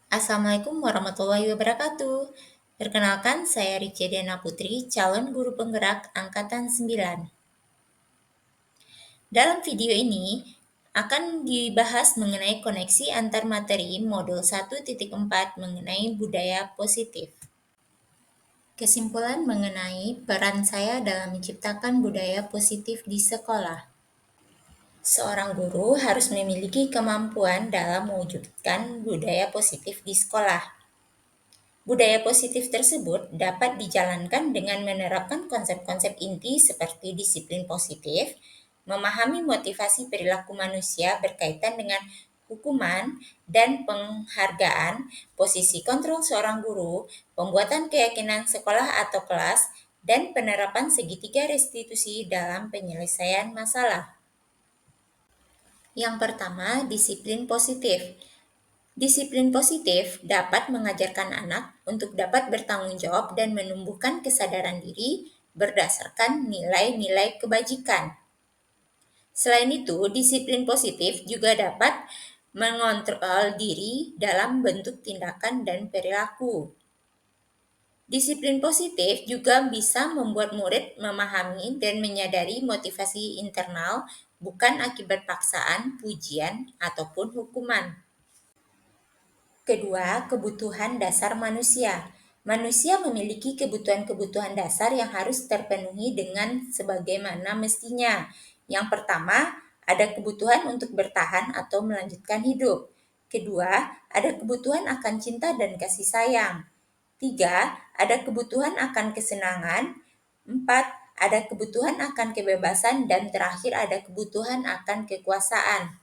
Assalamualaikum warahmatullahi wabarakatuh. Perkenalkan, saya Rica Diana Putri, calon guru penggerak Angkatan 9. Dalam video ini, akan dibahas mengenai koneksi antar materi modul 1.4 mengenai budaya positif. Kesimpulan mengenai peran saya dalam menciptakan budaya positif di sekolah. Seorang guru harus memiliki kemampuan dalam mewujudkan budaya positif di sekolah. Budaya positif tersebut dapat dijalankan dengan menerapkan konsep-konsep inti seperti disiplin positif, memahami motivasi perilaku manusia berkaitan dengan hukuman dan penghargaan, posisi kontrol seorang guru, pembuatan keyakinan sekolah atau kelas, dan penerapan segitiga restitusi dalam penyelesaian masalah. Yang pertama, disiplin positif. Disiplin positif dapat mengajarkan anak untuk dapat bertanggung jawab dan menumbuhkan kesadaran diri berdasarkan nilai-nilai kebajikan. Selain itu, disiplin positif juga dapat mengontrol diri dalam bentuk tindakan dan perilaku. Disiplin positif juga bisa membuat murid memahami dan menyadari motivasi internal bukan akibat paksaan, pujian, ataupun hukuman. Kedua, kebutuhan dasar manusia. Manusia memiliki kebutuhan-kebutuhan dasar yang harus terpenuhi dengan sebagaimana mestinya. Yang pertama, ada kebutuhan untuk bertahan atau melanjutkan hidup. Kedua, ada kebutuhan akan cinta dan kasih sayang. Tiga, ada kebutuhan akan kesenangan. Empat, ada kebutuhan akan kebebasan. Dan terakhir, ada kebutuhan akan kekuasaan.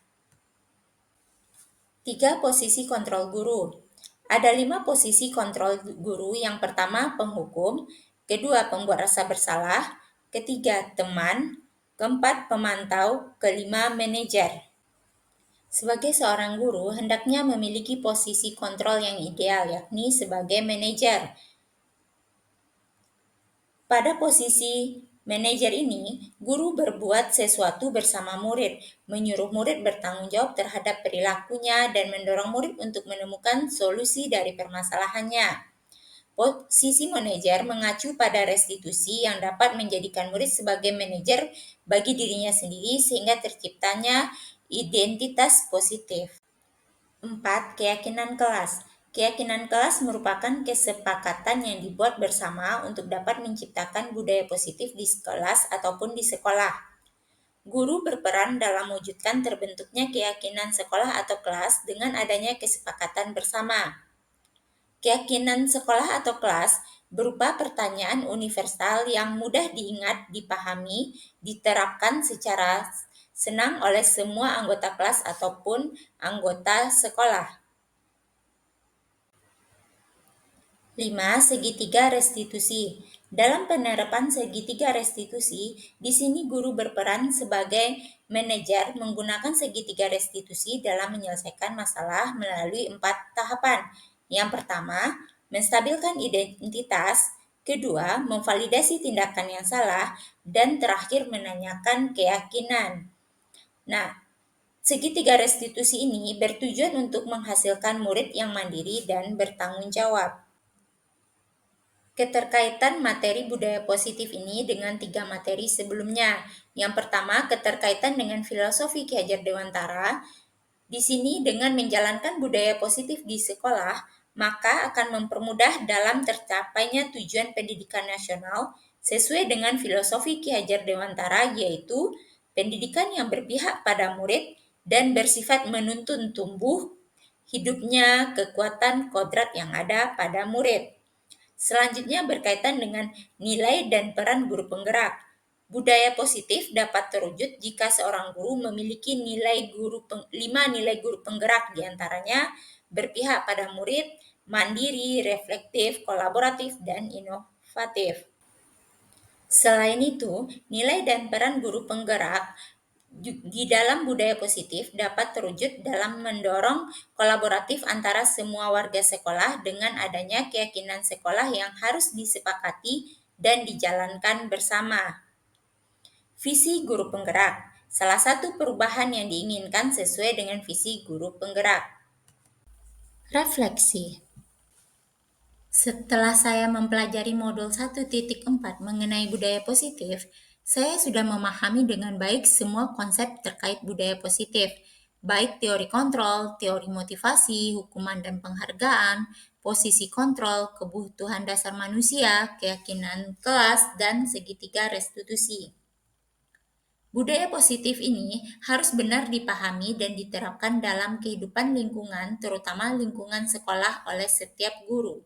3. Posisi kontrol guru. Ada 5 posisi kontrol guru. Yang pertama, penghukum. Kedua, pembuat rasa bersalah. Ketiga, teman. Keempat, pemantau. Kelima, manajer. Sebagai seorang guru, hendaknya memiliki posisi kontrol yang ideal, yakni sebagai manajer. Pada posisi manajer ini, guru berbuat sesuatu bersama murid, menyuruh murid bertanggung jawab terhadap perilakunya, dan mendorong murid untuk menemukan solusi dari permasalahannya. Posisi manajer mengacu pada restitusi yang dapat menjadikan murid sebagai manajer bagi dirinya sendiri sehingga terciptanya identitas positif. 4. Keyakinan kelas. Keyakinan kelas merupakan kesepakatan yang dibuat bersama untuk dapat menciptakan budaya positif di kelas ataupun di sekolah. Guru berperan dalam mewujudkan terbentuknya keyakinan sekolah atau kelas dengan adanya kesepakatan bersama. Keyakinan sekolah atau kelas berupa pertanyaan universal yang mudah diingat, dipahami, diterapkan secara senang oleh semua anggota kelas ataupun anggota sekolah. 5. Segitiga restitusi. Dalam penerapan segitiga restitusi, di sini guru berperan sebagai manajer menggunakan segitiga restitusi dalam menyelesaikan masalah melalui 4 tahapan. Yang pertama, menstabilkan identitas. Kedua, memvalidasi tindakan yang salah. Dan terakhir, menanyakan keyakinan. Nah, segitiga restitusi ini bertujuan untuk menghasilkan murid yang mandiri dan bertanggung jawab. Keterkaitan materi budaya positif ini dengan 3 materi sebelumnya. Yang pertama, keterkaitan dengan filosofi Ki Hajar Dewantara. Di sini dengan menjalankan budaya positif di sekolah, maka akan mempermudah dalam tercapainya tujuan pendidikan nasional sesuai dengan filosofi Ki Hajar Dewantara, yaitu pendidikan yang berpihak pada murid dan bersifat menuntun tumbuh hidupnya kekuatan kodrat yang ada pada murid. Selanjutnya berkaitan dengan nilai dan peran guru penggerak. Budaya positif dapat terwujud jika seorang guru memiliki 5 nilai guru penggerak, diantaranya berpihak pada murid, mandiri, reflektif, kolaboratif, dan inovatif. Selain itu, nilai dan peran guru penggerak di dalam budaya positif dapat terwujud dalam mendorong kolaboratif antara semua warga sekolah dengan adanya keyakinan sekolah yang harus disepakati dan dijalankan bersama. Visi guru penggerak. Salah satu perubahan yang diinginkan sesuai dengan visi guru penggerak. Refleksi. Setelah saya mempelajari modul 1.4 mengenai budaya positif, saya sudah memahami dengan baik semua konsep terkait budaya positif, baik teori kontrol, teori motivasi, hukuman dan penghargaan, posisi kontrol, kebutuhan dasar manusia, keyakinan kelas, dan segitiga restitusi. Budaya positif ini harus benar dipahami dan diterapkan dalam kehidupan lingkungan, terutama lingkungan sekolah oleh setiap guru.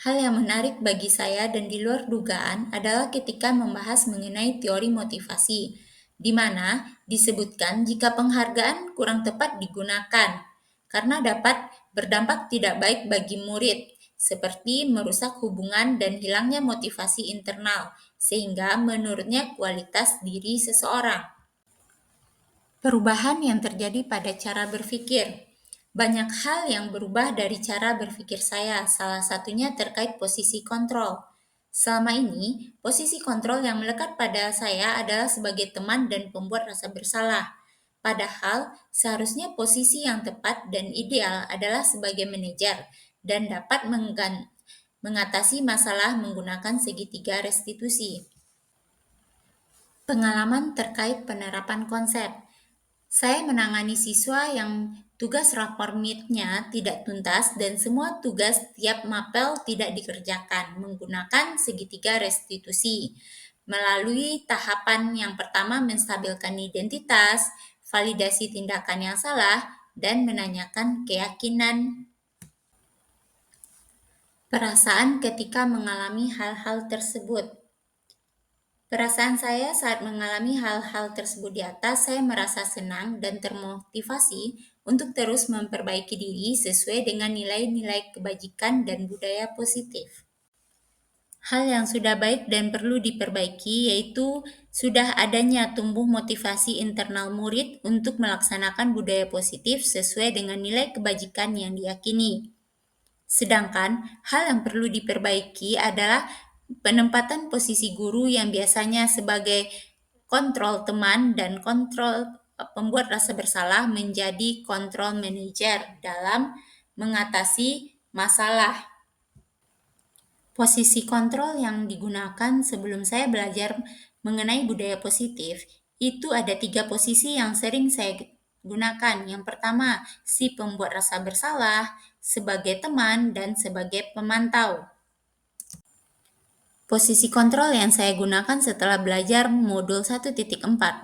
Hal yang menarik bagi saya dan di luar dugaan adalah ketika membahas mengenai teori motivasi, di mana disebutkan jika penghargaan kurang tepat digunakan, karena dapat berdampak tidak baik bagi murid, seperti merusak hubungan dan hilangnya motivasi internal, sehingga menurunnya kualitas diri seseorang. Perubahan yang terjadi pada cara berpikir. Banyak hal yang berubah dari cara berpikir saya, salah satunya terkait posisi kontrol. Selama ini, posisi kontrol yang melekat pada saya adalah sebagai teman dan pembuat rasa bersalah. Padahal, seharusnya posisi yang tepat dan ideal adalah sebagai manajer dan dapat mengatasi masalah menggunakan segitiga restitusi. Pengalaman terkait penerapan konsep. Saya menangani siswa yang tugas rapor meet-nya tidak tuntas dan semua tugas tiap mapel tidak dikerjakan menggunakan segitiga restitusi. Melalui tahapan yang pertama menstabilkan identitas, validasi tindakan yang salah, dan menanyakan keyakinan. Perasaan ketika mengalami hal-hal tersebut. Perasaan saya saat mengalami hal-hal tersebut di atas, saya merasa senang dan termotivasi untuk terus memperbaiki diri sesuai dengan nilai-nilai kebajikan dan budaya positif. Hal yang sudah baik dan perlu diperbaiki yaitu sudah adanya tumbuh motivasi internal murid untuk melaksanakan budaya positif sesuai dengan nilai kebajikan yang diyakini. Sedangkan hal yang perlu diperbaiki adalah penempatan posisi guru yang biasanya sebagai kontrol teman dan kontrol pembuat rasa bersalah menjadi kontrol manajer dalam mengatasi masalah. Posisi kontrol yang digunakan sebelum saya belajar mengenai budaya positif, itu ada 3 posisi yang sering saya gunakan. Yang pertama, si pembuat rasa bersalah, sebagai teman, dan sebagai pemantau. Posisi kontrol yang saya gunakan setelah belajar modul 1.4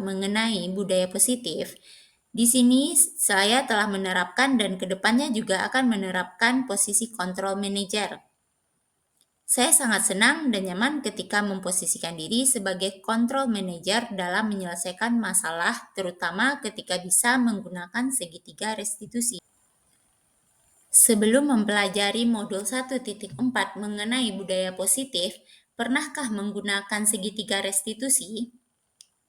mengenai budaya positif, di sini saya telah menerapkan dan kedepannya juga akan menerapkan posisi kontrol manajer. Saya sangat senang dan nyaman ketika memposisikan diri sebagai kontrol manajer dalam menyelesaikan masalah, terutama ketika bisa menggunakan segitiga restitusi. Sebelum mempelajari modul 1.4 mengenai budaya positif, pernahkah menggunakan segitiga restitusi?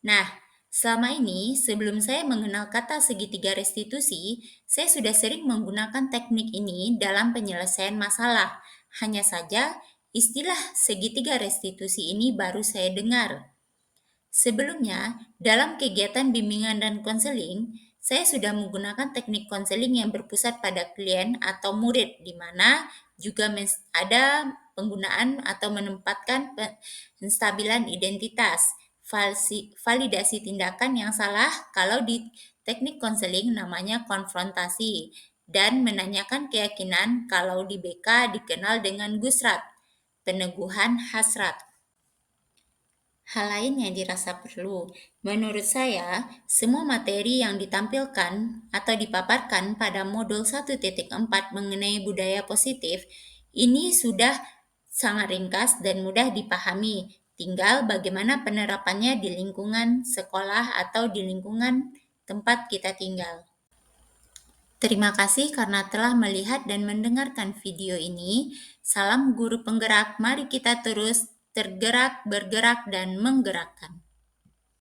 Nah, selama ini, sebelum saya mengenal kata segitiga restitusi, saya sudah sering menggunakan teknik ini dalam penyelesaian masalah. Hanya saja, istilah segitiga restitusi ini baru saya dengar. Sebelumnya, dalam kegiatan bimbingan dan konseling, saya sudah menggunakan teknik konseling yang berpusat pada klien atau murid, di mana juga ada penggunaan atau menempatkan penstabilan identitas, validasi tindakan yang salah kalau di teknik konseling namanya konfrontasi, dan menanyakan keyakinan kalau di BK dikenal dengan gusrat, peneguhan hasrat. Hal lain yang dirasa perlu, menurut saya, semua materi yang ditampilkan atau dipaparkan pada modul 1.4 mengenai budaya positif ini sudah sangat ringkas dan mudah dipahami. Tinggal bagaimana penerapannya di lingkungan sekolah atau di lingkungan tempat kita tinggal. Terima kasih karena telah melihat dan mendengarkan video ini. Salam guru penggerak, mari kita terus tergerak, bergerak, dan menggerakkan.